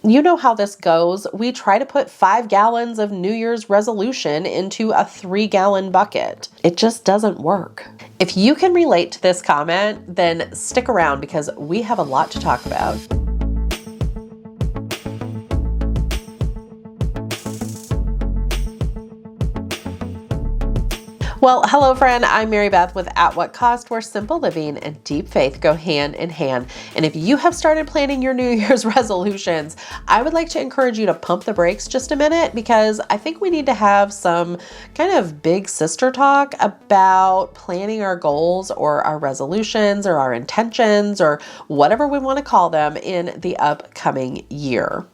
You know how this goes. We try to put 5 gallons of New Year's resolution into a 3-gallon bucket. It just doesn't work. If you can relate to this comment, then stick around because we have a lot to talk about. Well, hello friend, I'm Mary Beth with At What Cost, where simple living and deep faith go hand in hand. And if you have started planning your New Year's resolutions, I would like to encourage you to pump the brakes just a minute, because I think we need to have some kind of big sister talk about planning our goals or our resolutions or our intentions or whatever we want to call them in the upcoming year.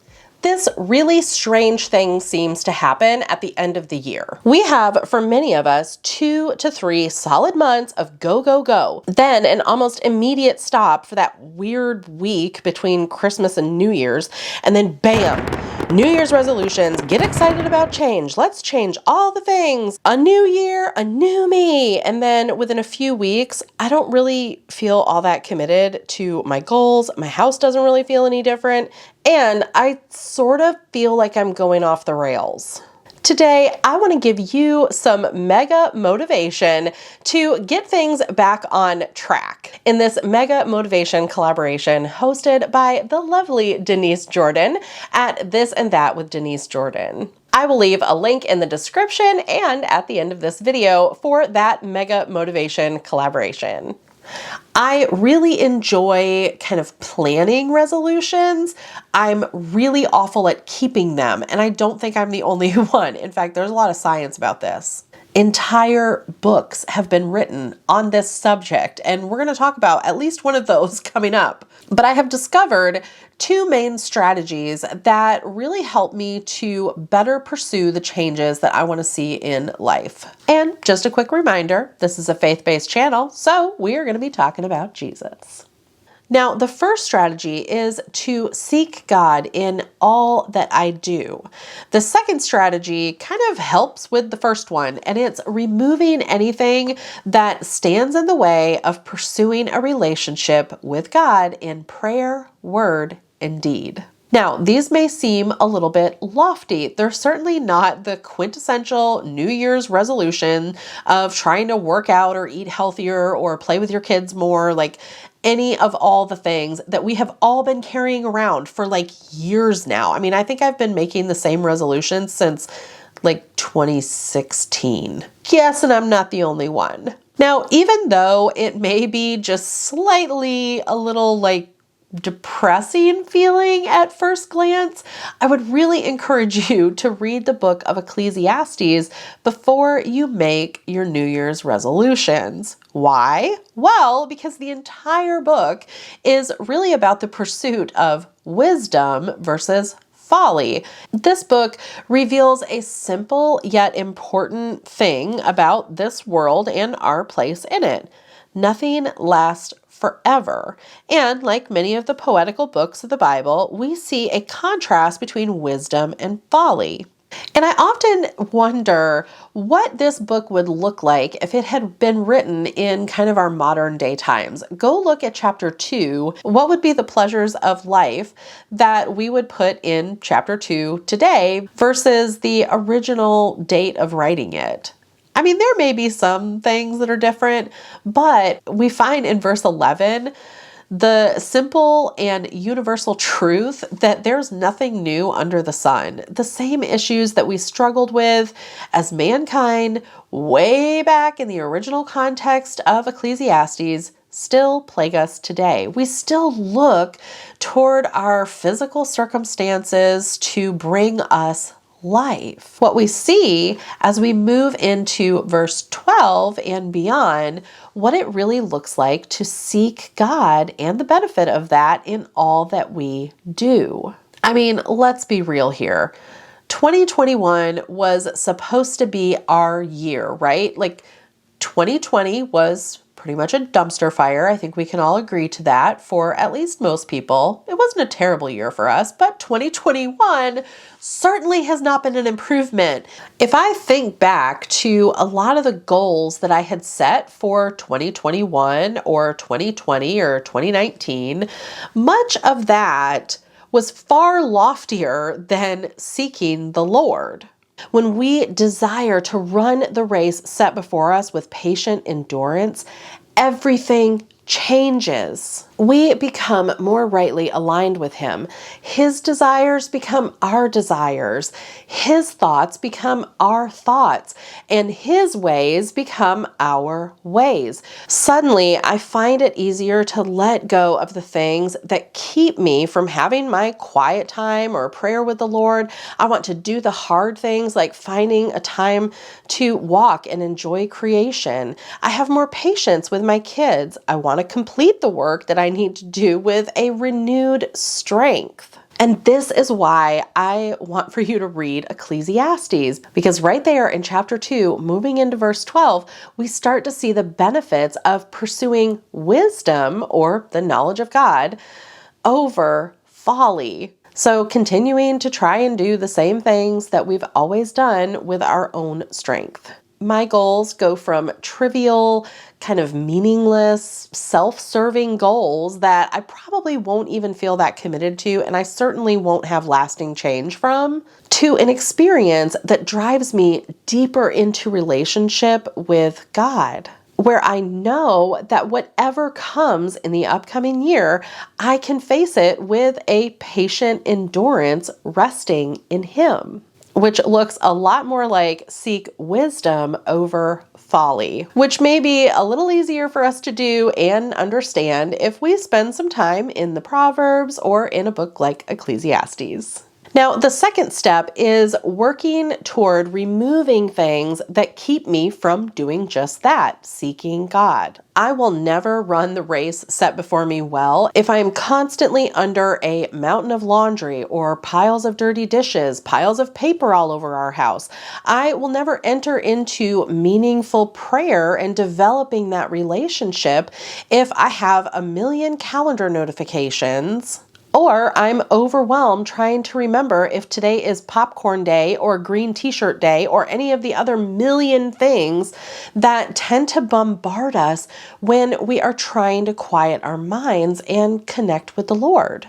This really strange thing seems to happen at the end of the year. We have, for many of us, 2 to 3 solid months of go, go, go. Then an almost immediate stop for that weird week between Christmas and New Year's. And then bam, New Year's resolutions, get excited about change. Let's change all the things. A new year, a new me. And then within a few weeks, I don't really feel all that committed to my goals. My house doesn't really feel any different. And I sort of feel like I'm going off the rails. Today, I want to give you some mega motivation to get things back on track in this mega motivation collaboration hosted by the lovely Denise Jordan at This and That with Denise Jordan. I will leave a link in the description and at the end of this video for that mega motivation collaboration. I really enjoy kind of planning resolutions. I'm really awful at keeping them, and I don't think I'm the only one. In fact, there's a lot of science about this. Entire books have been written on this subject, and we're going to talk about at least one of those coming up. But I have discovered 2 main strategies that really help me to better pursue the changes that I want to see in life. And just a quick reminder, this is a faith-based channel, so we are going to be talking about Jesus. Now, the first strategy is to seek God in all that I do. The second strategy kind of helps with the first one, and it's removing anything that stands in the way of pursuing a relationship with God in prayer, word, and deed. Now, these may seem a little bit lofty. They're certainly not the quintessential New Year's resolution of trying to work out or eat healthier or play with your kids more, like any of all the things that we have all been carrying around for like years now. I mean, I think I've been making the same resolutions since like 2016. Yes, and I'm not the only one. Now, even though it may be just slightly a little like depressing feeling at first glance, I would really encourage you to read the book of Ecclesiastes before you make your New Year's resolutions. Why? Well, because the entire book is really about the pursuit of wisdom versus folly. This book reveals a simple yet important thing about this world and our place in it. Nothing lasts forever. And like many of the poetical books of the Bible, we see a contrast between wisdom and folly. And I often wonder what this book would look like if it had been written in kind of our modern day times. Go look at chapter 2. What would be the pleasures of life that we would put in chapter 2 today versus the original date of writing it? I mean, there may be some things that are different, but we find in verse 11 the simple and universal truth that there's nothing new under the sun. The same issues that we struggled with as mankind way back in the original context of Ecclesiastes still plague us today. We still look toward our physical circumstances to bring us life. What we see as we move into verse 12 and beyond, what it really looks like to seek God and the benefit of that in all that we do. I mean, let's be real here. 2021 was supposed to be our year, right? Like 2020 was pretty much a dumpster fire. I think we can all agree to that for at least most people. It wasn't a terrible year for us, but 2021 certainly has not been an improvement. If I think back to a lot of the goals that I had set for 2021 or 2020 or 2019, much of that was far loftier than seeking the Lord. When we desire to run the race set before us with patient endurance, everything changes. We become more rightly aligned with Him. His desires become our desires. His thoughts become our thoughts. And His ways become our ways. Suddenly, I find it easier to let go of the things that keep me from having my quiet time or prayer with the Lord. I want to do the hard things like finding a time to walk and enjoy creation. I have more patience with my kids. I want to complete the work that I need to do with a renewed strength. And this is why I want for you to read Ecclesiastes, because right there in chapter 2, moving into verse 12, we start to see the benefits of pursuing wisdom or the knowledge of God over folly. So continuing to try and do the same things that we've always done with our own strength. My goals go from trivial, kind of meaningless, self-serving goals that I probably won't even feel that committed to, and I certainly won't have lasting change from, to an experience that drives me deeper into relationship with God, where I know that whatever comes in the upcoming year, I can face it with a patient endurance resting in Him, which looks a lot more like seek wisdom over folly, which may be a little easier for us to do and understand if we spend some time in the Proverbs or in a book like Ecclesiastes. Now, the second step is working toward removing things that keep me from doing just that, seeking God. I will never run the race set before me well if I am constantly under a mountain of laundry or piles of dirty dishes, piles of paper all over our house. I will never enter into meaningful prayer and developing that relationship if I have a million calendar notifications, or I'm overwhelmed trying to remember if today is popcorn day or green t-shirt day or any of the other million things that tend to bombard us when we are trying to quiet our minds and connect with the Lord.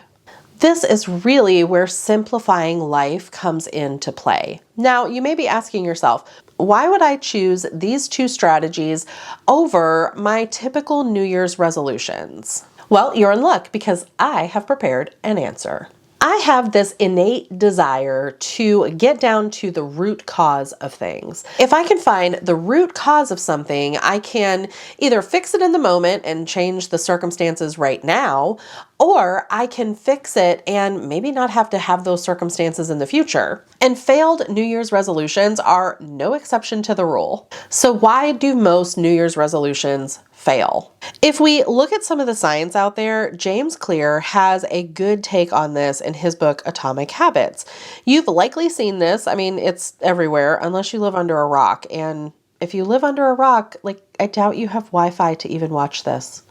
This is really where simplifying life comes into play. Now, you may be asking yourself, why would I choose these two strategies over my typical New Year's resolutions? Well, you're in luck because I have prepared an answer. I have this innate desire to get down to the root cause of things. If I can find the root cause of something, I can either fix it in the moment and change the circumstances right now, or I can fix it and maybe not have to have those circumstances in the future. And failed New Year's resolutions are no exception to the rule. So why do most New Year's resolutions fail? If we look at some of the science out there, James Clear has a good take on this in his book, Atomic Habits. You've likely seen this. I mean, it's everywhere unless you live under a rock. And if you live under a rock, I doubt you have Wi-Fi to even watch this.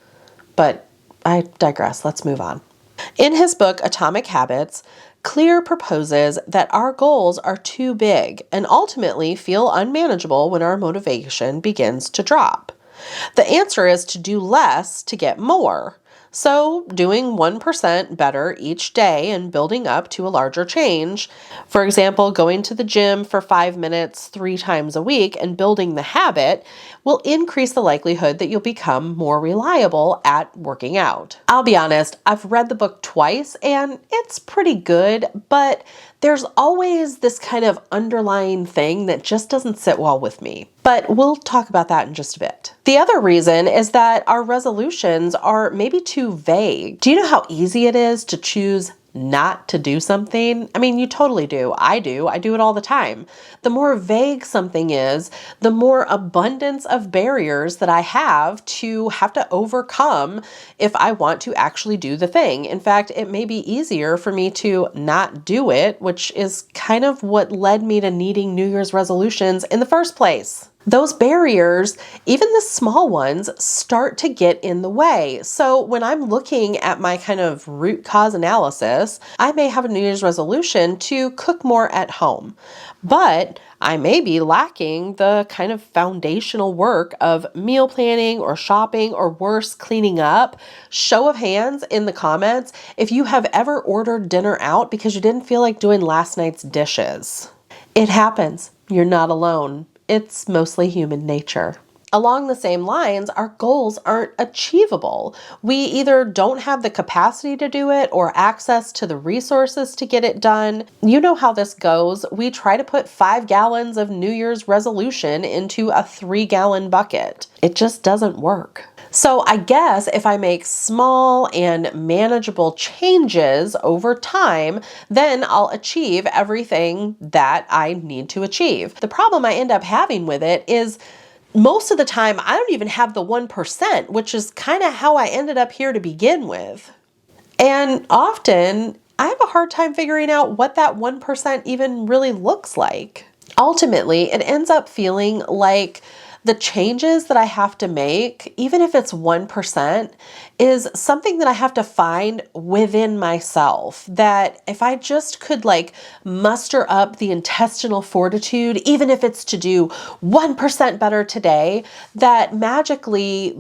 But I digress. Let's move on. In his book, Atomic Habits, Clear proposes that our goals are too big and ultimately feel unmanageable when our motivation begins to drop. The answer is to do less to get more. So doing 1% better each day and building up to a larger change, for example, going to the gym for 5 minutes 3 times a week and building the habit, will increase the likelihood that you'll become more reliable at working out. I'll be honest, I've read the book twice and it's pretty good, but there's always this kind of underlying thing that just doesn't sit well with me. But we'll talk about that in just a bit. The other reason is that our resolutions are maybe too vague. Do you know how easy it is to choose not to do something? I mean, you totally do. I do it all the time. The more vague something is, the more abundance of barriers that I have to overcome if I want to actually do the thing. In fact, it may be easier for me to not do it, which is kind of what led me to needing New Year's resolutions in the first place. those barriers, even the small ones, start to get in the way. So when I'm looking at my kind of root cause analysis, I may have a New Year's resolution to cook more at home, but I may be lacking the kind of foundational work of meal planning or shopping or worse, cleaning up. Show of hands in the comments if you have ever ordered dinner out because you didn't feel like doing last night's dishes. It happens. You're not alone. It's mostly human nature. Along the same lines, our goals aren't achievable. We either don't have the capacity to do it or access to the resources to get it done. You know how this goes. We try to put 5 gallons of New Year's resolution into a 3-gallon bucket. It just doesn't work. So I guess if I make small and manageable changes over time, then I'll achieve everything that I need to achieve. The problem I end up having with it is most of the time, I don't even have the 1%, which is kind of how I ended up here to begin with. And often, I have a hard time figuring out what that 1% even really looks like. Ultimately, it ends up feeling like the changes that I have to make, even if it's 1%, is something that I have to find within myself. That if I just could muster up the intestinal fortitude, even if it's to do 1% better today, that magically,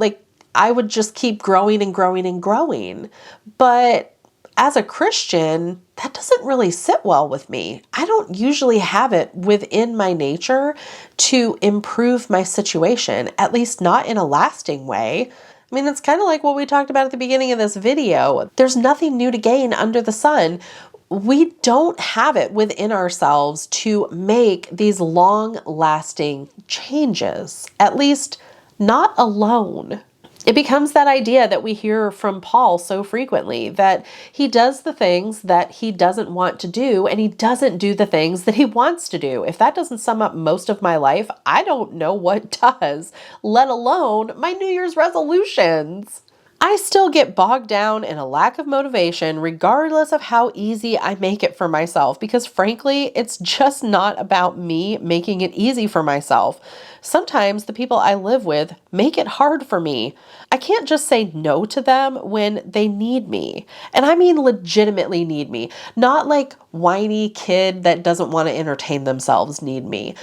I would just keep growing and growing and growing. But as a Christian, that doesn't really sit well with me. I don't usually have it within my nature to improve my situation, at least not in a lasting way. I mean, it's kind of like what we talked about at the beginning of this video. There's nothing new to gain under the sun. We don't have it within ourselves to make these long-lasting changes, at least not alone. It becomes that idea that we hear from Paul so frequently, that he does the things that he doesn't want to do, and he doesn't do the things that he wants to do. If that doesn't sum up most of my life, I don't know what does, let alone my New Year's resolutions. I still get bogged down in a lack of motivation regardless of how easy I make it for myself, because frankly, it's just not about me making it easy for myself. Sometimes the people I live with make it hard for me. I can't just say no to them when they need me. And I mean legitimately need me. Not like whiny kid that doesn't want to entertain themselves need me.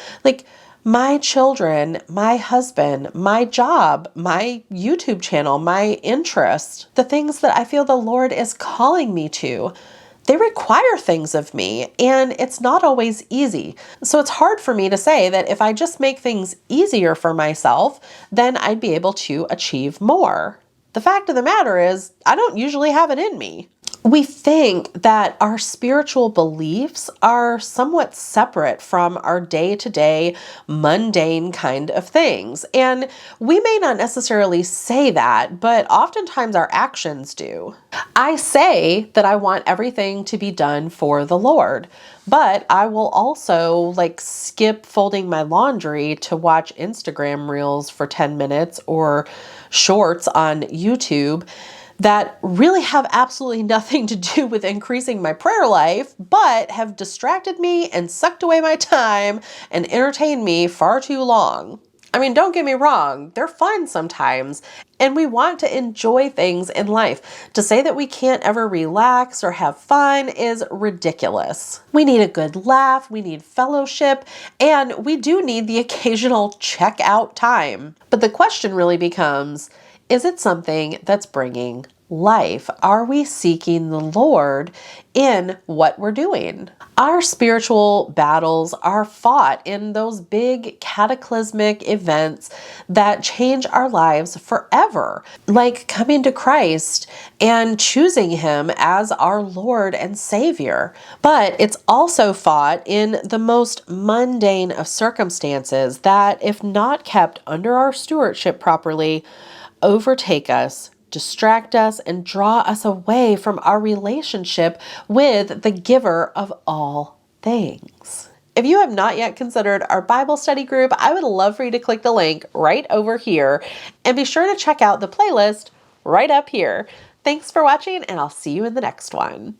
My children, my husband, my job, my YouTube channel, my interest, the things that I feel the Lord is calling me to, they require things of me, and it's not always easy. So it's hard for me to say that if I just make things easier for myself, then I'd be able to achieve more. The fact of the matter is, I don't usually have it in me. We think that our spiritual beliefs are somewhat separate from our day-to-day mundane kind of things. And we may not necessarily say that, but oftentimes our actions do. I say that I want everything to be done for the Lord, but I will also skip folding my laundry to watch Instagram reels for 10 minutes or shorts on YouTube that really have absolutely nothing to do with increasing my prayer life, but have distracted me and sucked away my time and entertained me far too long. I mean, don't get me wrong, they're fun sometimes, and we want to enjoy things in life. To say that we can't ever relax or have fun is ridiculous. We need a good laugh, we need fellowship, and we do need the occasional check out time. But the question really becomes, is it something that's bringing life? Are we seeking the Lord in what we're doing? Our spiritual battles are fought in those big cataclysmic events that change our lives forever, like coming to Christ and choosing Him as our Lord and Savior. But it's also fought in the most mundane of circumstances that, if not kept under our stewardship properly, overtake us, distract us, and draw us away from our relationship with the giver of all things. If you have not yet considered our Bible study group, I would love for you to click the link right over here and be sure to check out the playlist right up here. Thanks for watching, and I'll see you in the next one.